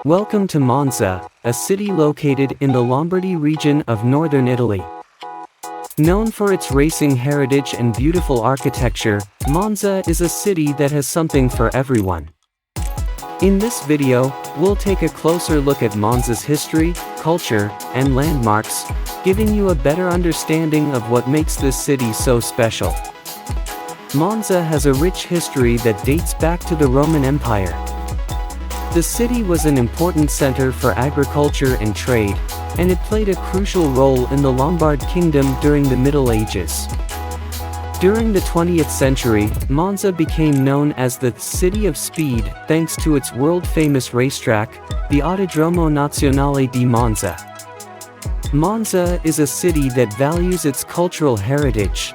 Welcome to Monza, a city located in the Lombardy region of northern Italy. Known for its racing heritage and beautiful architecture, Monza is a city that has something for everyone. In this video, we'll take a closer look at Monza's history, culture, and landmarks, giving you a better understanding of what makes this city so special. Monza has a rich history that dates back to the Roman Empire. The city was an important center for agriculture and trade, and it played a crucial role in the Lombard Kingdom during the Middle Ages. During the 20th century, Monza became known as the City of Speed thanks to its world-famous racetrack, the Autodromo Nazionale di Monza. Monza is a city that values its cultural heritage.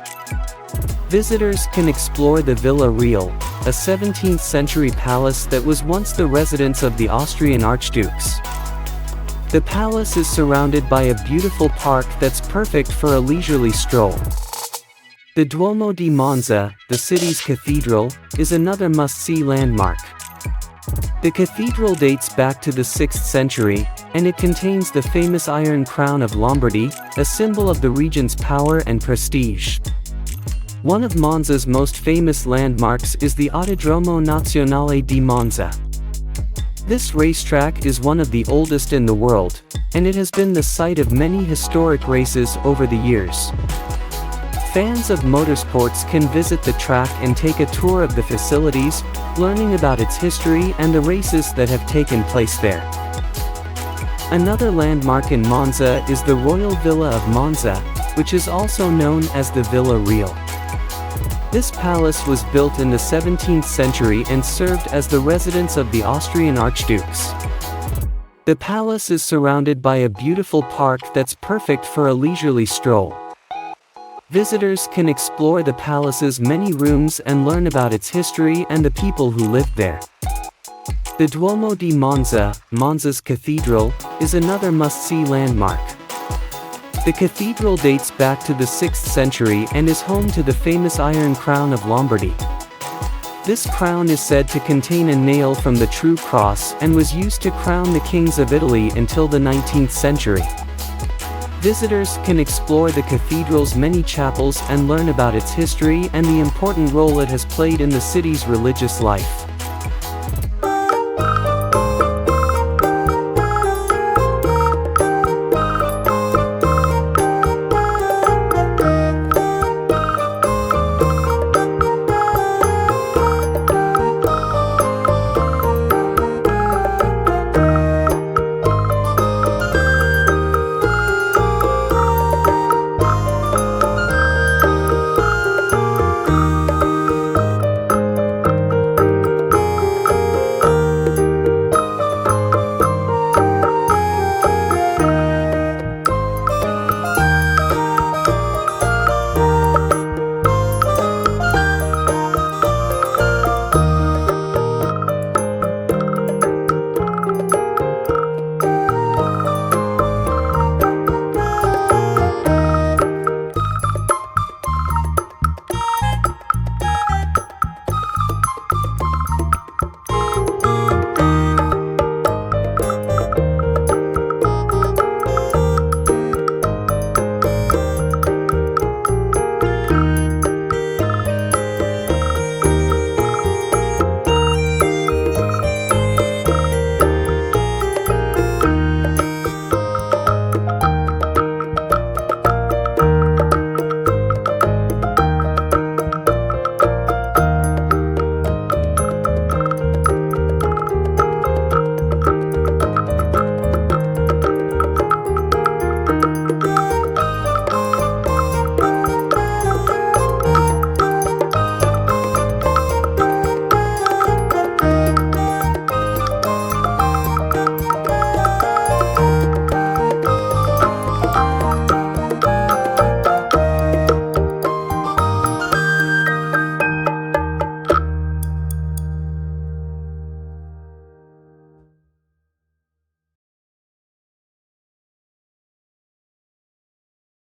Visitors can explore the Villa Reale, a 17th-century palace that was once the residence of the Austrian archdukes. The palace is surrounded by a beautiful park that's perfect for a leisurely stroll. The Duomo di Monza, the city's cathedral, is another must-see landmark. The cathedral dates back to the 6th century, and it contains the famous Iron Crown of Lombardy, a symbol of the region's power and prestige. One of Monza's most famous landmarks is the Autodromo Nazionale di Monza. This racetrack is one of the oldest in the world, and it has been the site of many historic races over the years. Fans of motorsports can visit the track and take a tour of the facilities, learning about its history and the races that have taken place there. Another landmark in Monza is the Royal Villa of Monza, which is also known as the Villa Reale. This palace was built in the 17th century and served as the residence of the Austrian archdukes. The palace is surrounded by a beautiful park that's perfect for a leisurely stroll. Visitors can explore the palace's many rooms and learn about its history and the people who lived there. The Duomo di Monza, Monza's cathedral, is another must-see landmark. The cathedral dates back to the 6th century and is home to the famous Iron Crown of Lombardy. This crown is said to contain a nail from the true cross and was used to crown the kings of Italy until the 19th century. Visitors can explore the cathedral's many chapels and learn about its history and the important role it has played in the city's religious life.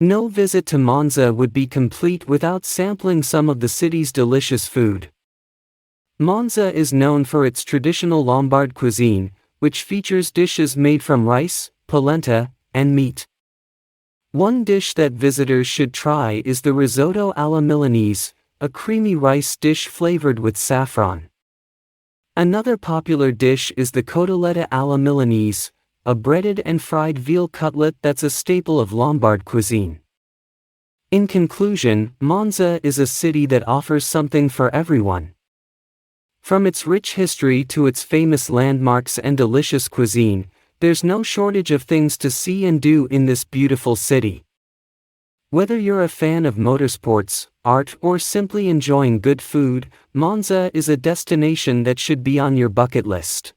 No visit to Monza would be complete without sampling some of the city's delicious food. Monza is known for its traditional Lombard cuisine, which features dishes made from rice, polenta, and meat. One dish that visitors should try is the risotto alla Milanese, a creamy rice dish flavored with saffron. Another popular dish is the cotoletta alla Milanese, a breaded and fried veal cutlet that's a staple of Lombard cuisine. In conclusion, Monza is a city that offers something for everyone. From its rich history to its famous landmarks and delicious cuisine, there's no shortage of things to see and do in this beautiful city. Whether you're a fan of motorsports, art, or simply enjoying good food, Monza is a destination that should be on your bucket list.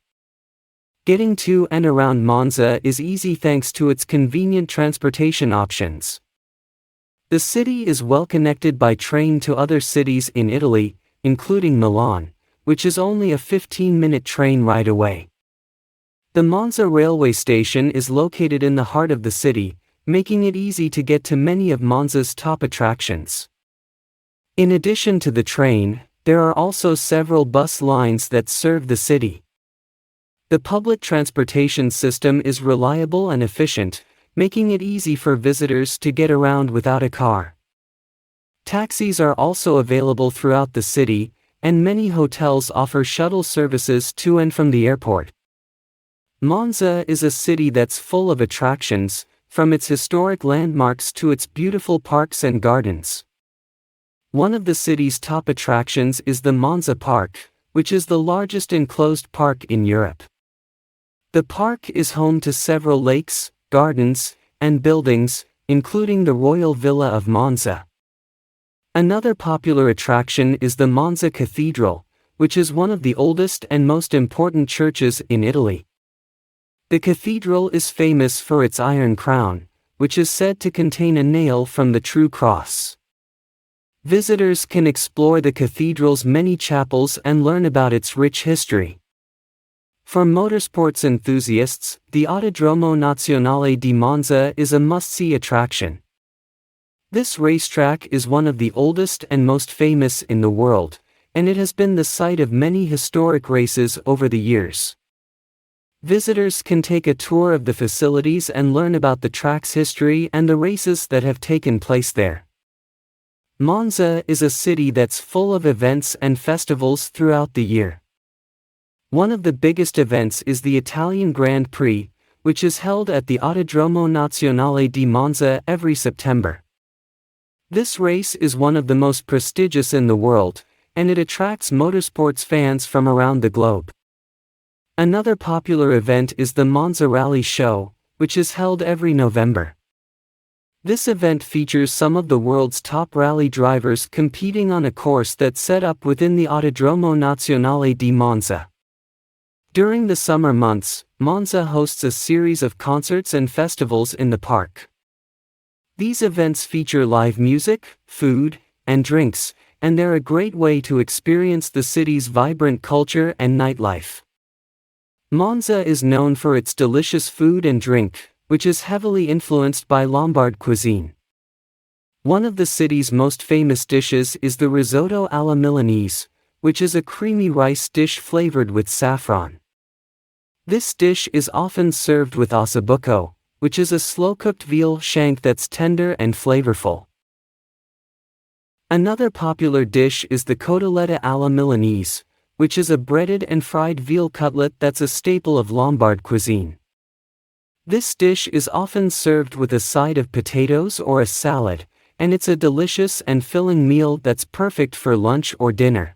Getting to and around Monza is easy thanks to its convenient transportation options. The city is well connected by train to other cities in Italy, including Milan, which is only a 15-minute train ride away. The Monza railway station is located in the heart of the city, making it easy to get to many of Monza's top attractions. In addition to the train, there are also several bus lines that serve the city. The public transportation system is reliable and efficient, making it easy for visitors to get around without a car. Taxis are also available throughout the city, and many hotels offer shuttle services to and from the airport. Monza is a city that's full of attractions, from its historic landmarks to its beautiful parks and gardens. One of the city's top attractions is the Monza Park, which is the largest enclosed park in Europe. The park is home to several lakes, gardens, and buildings, including the Royal Villa of Monza. Another popular attraction is the Monza Cathedral, which is one of the oldest and most important churches in Italy. The cathedral is famous for its iron crown, which is said to contain a nail from the true cross. Visitors can explore the cathedral's many chapels and learn about its rich history. For motorsports enthusiasts, the Autodromo Nazionale di Monza is a must-see attraction. This racetrack is one of the oldest and most famous in the world, and it has been the site of many historic races over the years. Visitors can take a tour of the facilities and learn about the track's history and the races that have taken place there. Monza is a city that's full of events and festivals throughout the year. One of the biggest events is the Italian Grand Prix, which is held at the Autodromo Nazionale di Monza every September. This race is one of the most prestigious in the world, and it attracts motorsports fans from around the globe. Another popular event is the Monza Rally Show, which is held every November. This event features some of the world's top rally drivers competing on a course that's set up within the Autodromo Nazionale di Monza. During the summer months, Monza hosts a series of concerts and festivals in the park. These events feature live music, food, and drinks, and they're a great way to experience the city's vibrant culture and nightlife. Monza is known for its delicious food and drink, which is heavily influenced by Lombard cuisine. One of the city's most famous dishes is the risotto alla Milanese, which is a creamy rice dish flavored with saffron. This dish is often served with ossobuco, which is a slow-cooked veal shank that's tender and flavorful. Another popular dish is the cotoletta alla Milanese, which is a breaded and fried veal cutlet that's a staple of Lombard cuisine. This dish is often served with a side of potatoes or a salad, and it's a delicious and filling meal that's perfect for lunch or dinner.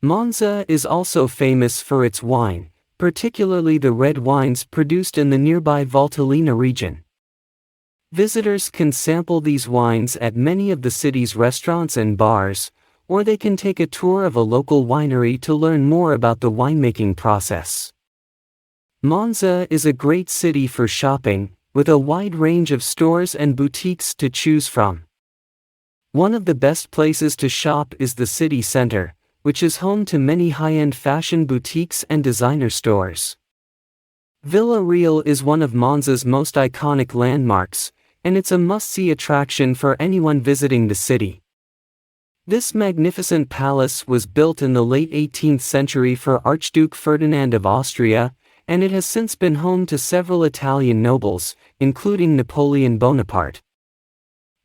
Monza is also famous for its wine, particularly the red wines produced in the nearby Valtellina region. Visitors can sample these wines at many of the city's restaurants and bars, or they can take a tour of a local winery to learn more about the winemaking process. Monza is a great city for shopping, with a wide range of stores and boutiques to choose from. One of the best places to shop is the city center, which is home to many high-end fashion boutiques and designer stores. Villa Reale is one of Monza's most iconic landmarks, and it's a must-see attraction for anyone visiting the city. This magnificent palace was built in the late 18th century for Archduke Ferdinand of Austria, and it has since been home to several Italian nobles, including Napoleon Bonaparte.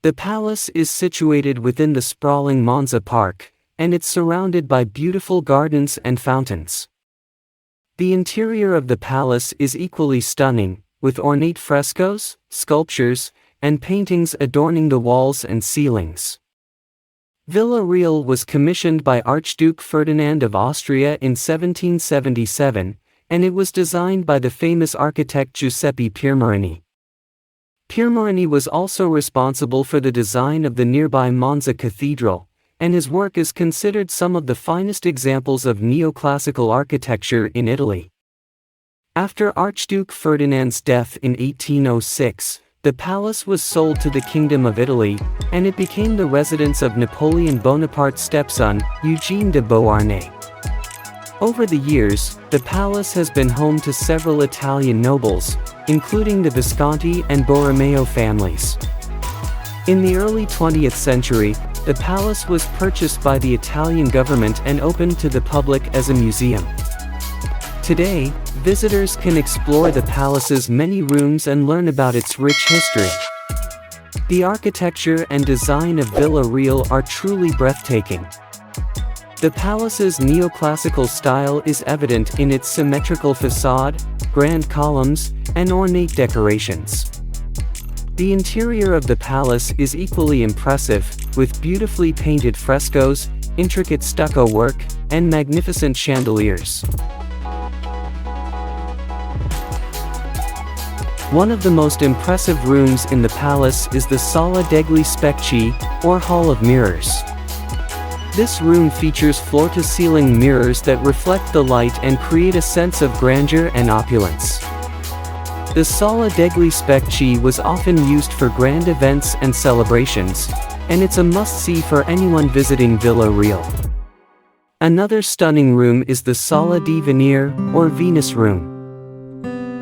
The palace is situated within the sprawling Monza Park, and it's surrounded by beautiful gardens and fountains. The interior of the palace is equally stunning, with ornate frescoes, sculptures, and paintings adorning the walls and ceilings. Villa Reale was commissioned by Archduke Ferdinand of Austria in 1777, and it was designed by the famous architect Giuseppe Piermarini. Piermarini was also responsible for the design of the nearby Monza Cathedral, and his work is considered some of the finest examples of neoclassical architecture in Italy. After Archduke Ferdinand's death in 1806, the palace was sold to the Kingdom of Italy, and it became the residence of Napoleon Bonaparte's stepson, Eugene de Beauharnais. Over the years, the palace has been home to several Italian nobles, including the Visconti and Borromeo families. In the early 20th century, the palace was purchased by the Italian government and opened to the public as a museum. Today, visitors can explore the palace's many rooms and learn about its rich history. The architecture and design of Villa Reale are truly breathtaking. The palace's neoclassical style is evident in its symmetrical facade, grand columns, and ornate decorations. The interior of the palace is equally impressive, with beautifully painted frescoes, intricate stucco work, and magnificent chandeliers. One of the most impressive rooms in the palace is the Sala degli Specchi, or Hall of Mirrors. This room features floor-to-ceiling mirrors that reflect the light and create a sense of grandeur and opulence. The Sala degli Specchi was often used for grand events and celebrations, and it's a must-see for anyone visiting Villa Reale. Another stunning room is the Sala di Venere, or Venus Room.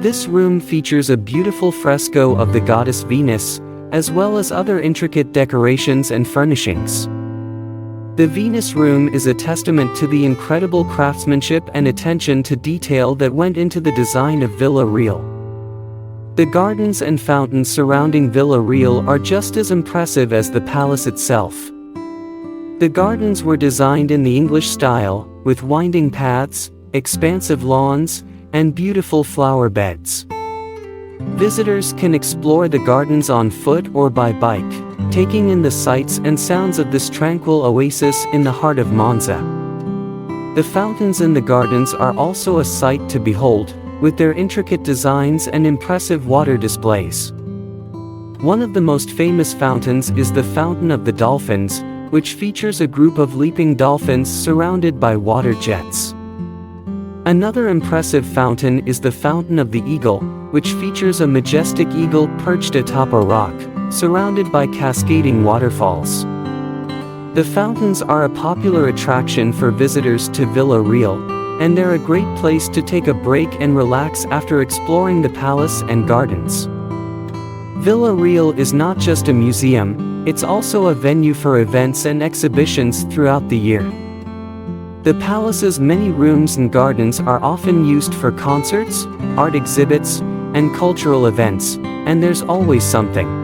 This room features a beautiful fresco of the goddess Venus, as well as other intricate decorations and furnishings. The Venus Room is a testament to the incredible craftsmanship and attention to detail that went into the design of Villa Reale. The gardens and fountains surrounding Villa Reale are just as impressive as the palace itself. The gardens were designed in the English style, with winding paths, expansive lawns, and beautiful flower beds. Visitors can explore the gardens on foot or by bike, taking in the sights and sounds of this tranquil oasis in the heart of Monza. The fountains in the gardens are also a sight to behold, with their intricate designs and impressive water displays. One of the most famous fountains is the Fountain of the Dolphins, which features a group of leaping dolphins surrounded by water jets. Another impressive fountain is the Fountain of the Eagle, which features a majestic eagle perched atop a rock, surrounded by cascading waterfalls. The fountains are a popular attraction for visitors to Villa Reale, and they're a great place to take a break and relax after exploring the palace and gardens. Villa Reale is not just a museum, it's also a venue for events and exhibitions throughout the year. The palace's many rooms and gardens are often used for concerts, art exhibits, and cultural events, and there's always something.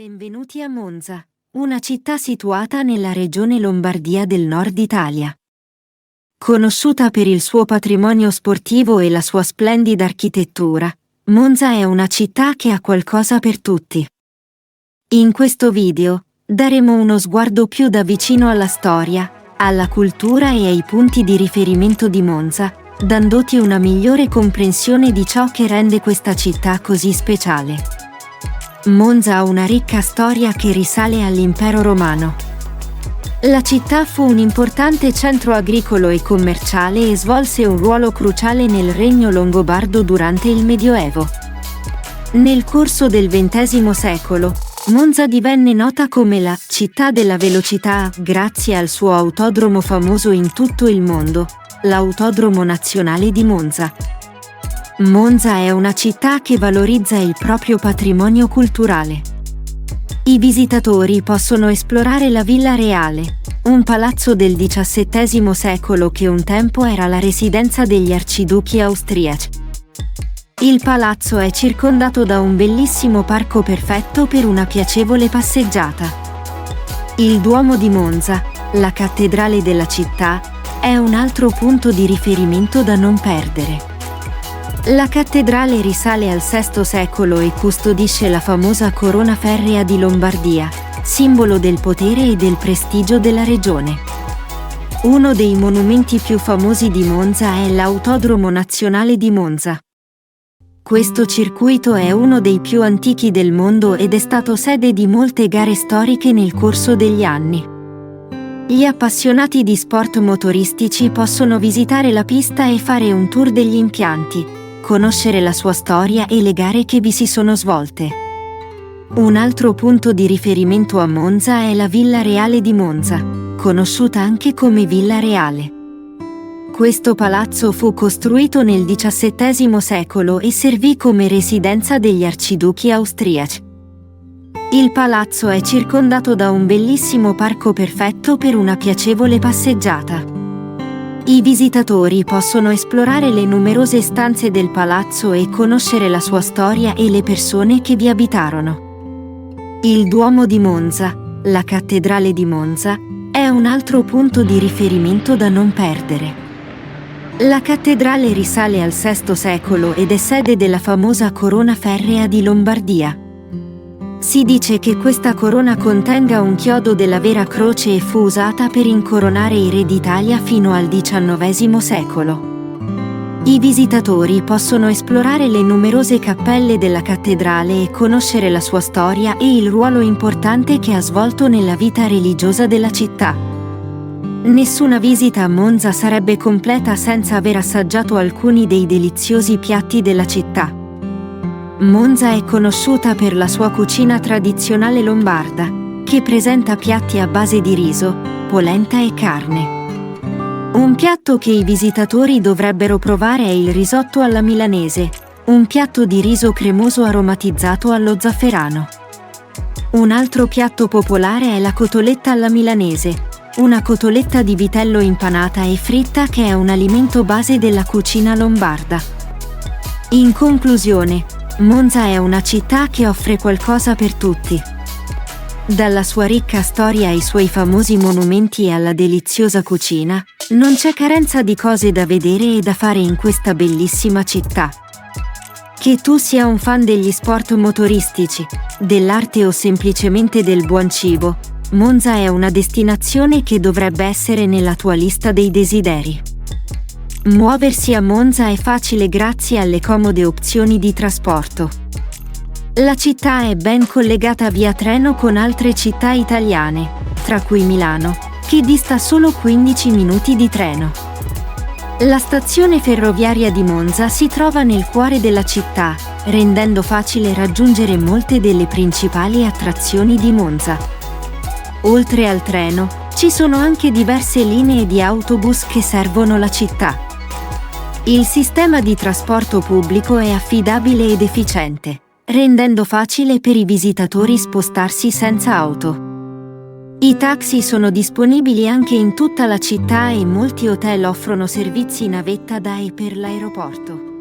Benvenuti a Monza, una città situata nella regione Lombardia del Nord Italia. Conosciuta per il suo patrimonio sportivo e la sua splendida architettura, Monza è una città che ha qualcosa per tutti. In questo video, daremo uno sguardo più da vicino alla storia, alla cultura e ai punti di riferimento di Monza, dandoti una migliore comprensione di ciò che rende questa città così speciale. Monza ha una ricca storia che risale all'Impero Romano. La città fu un importante centro agricolo e commerciale e svolse un ruolo cruciale nel regno longobardo durante il Medioevo. Nel corso del XX secolo, Monza divenne nota come la città della velocità grazie al suo autodromo famoso in tutto il mondo, l'Autodromo Nazionale di Monza. Monza è una città che valorizza il proprio patrimonio culturale. I visitatori possono esplorare la Villa Reale, un palazzo del XVII secolo che un tempo era la residenza degli arciduchi austriaci. Il palazzo è circondato da un bellissimo parco perfetto per una piacevole passeggiata. Il Duomo di Monza, la cattedrale della città, è un altro punto di riferimento da non perdere. La cattedrale risale al VI secolo e custodisce la famosa corona ferrea di Lombardia, simbolo del potere e del prestigio della regione. Uno dei monumenti più famosi di Monza è l'Autodromo Nazionale di Monza. Questo circuito è uno dei più antichi del mondo ed è stato sede di molte gare storiche nel corso degli anni. Gli appassionati di sport motoristici possono visitare la pista e fare un tour degli impianti, conoscere la sua storia e le gare che vi si sono svolte. Un altro punto di riferimento a Monza è la Villa Reale di Monza, conosciuta anche come Villa Reale. Questo palazzo fu costruito nel XVII secolo e servì come residenza degli arciduchi austriaci. Il palazzo è circondato da un bellissimo parco perfetto per una piacevole passeggiata. I visitatori possono esplorare le numerose stanze del palazzo e conoscere la sua storia e le persone che vi abitarono. Il Duomo di Monza, la cattedrale di Monza, è un altro punto di riferimento da non perdere. La cattedrale risale al VI secolo ed è sede della famosa corona ferrea di Lombardia. Si dice che questa corona contenga un chiodo della vera croce e fu usata per incoronare i re d'Italia fino al XIX secolo. I visitatori possono esplorare le numerose cappelle della cattedrale e conoscere la sua storia e il ruolo importante che ha svolto nella vita religiosa della città. Nessuna visita a Monza sarebbe completa senza aver assaggiato alcuni dei deliziosi piatti della città. Monza è conosciuta per la sua cucina tradizionale lombarda, che presenta piatti a base di riso, polenta e carne. Un piatto che i visitatori dovrebbero provare è il risotto alla milanese, un piatto di riso cremoso aromatizzato allo zafferano. Un altro piatto popolare è la cotoletta alla milanese, una cotoletta di vitello impanata e fritta che è un alimento base della cucina lombarda. In conclusione, Monza è una città che offre qualcosa per tutti. Dalla sua ricca storia ai suoi famosi monumenti e alla deliziosa cucina, non c'è carenza di cose da vedere e da fare in questa bellissima città. Che tu sia un fan degli sport motoristici, dell'arte o semplicemente del buon cibo, Monza è una destinazione che dovrebbe essere nella tua lista dei desideri. Muoversi a Monza è facile grazie alle comode opzioni di trasporto. La città è ben collegata via treno con altre città italiane, tra cui Milano, che dista solo 15 minuti di treno. La stazione ferroviaria di Monza si trova nel cuore della città, rendendo facile raggiungere molte delle principali attrazioni di Monza. Oltre al treno, ci sono anche diverse linee di autobus che servono la città. Il sistema di trasporto pubblico è affidabile ed efficiente, rendendo facile per i visitatori spostarsi senza auto. I taxi sono disponibili anche in tutta la città e molti hotel offrono servizi navetta da e per l'aeroporto.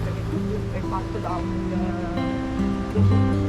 Perché tutto è fatto da un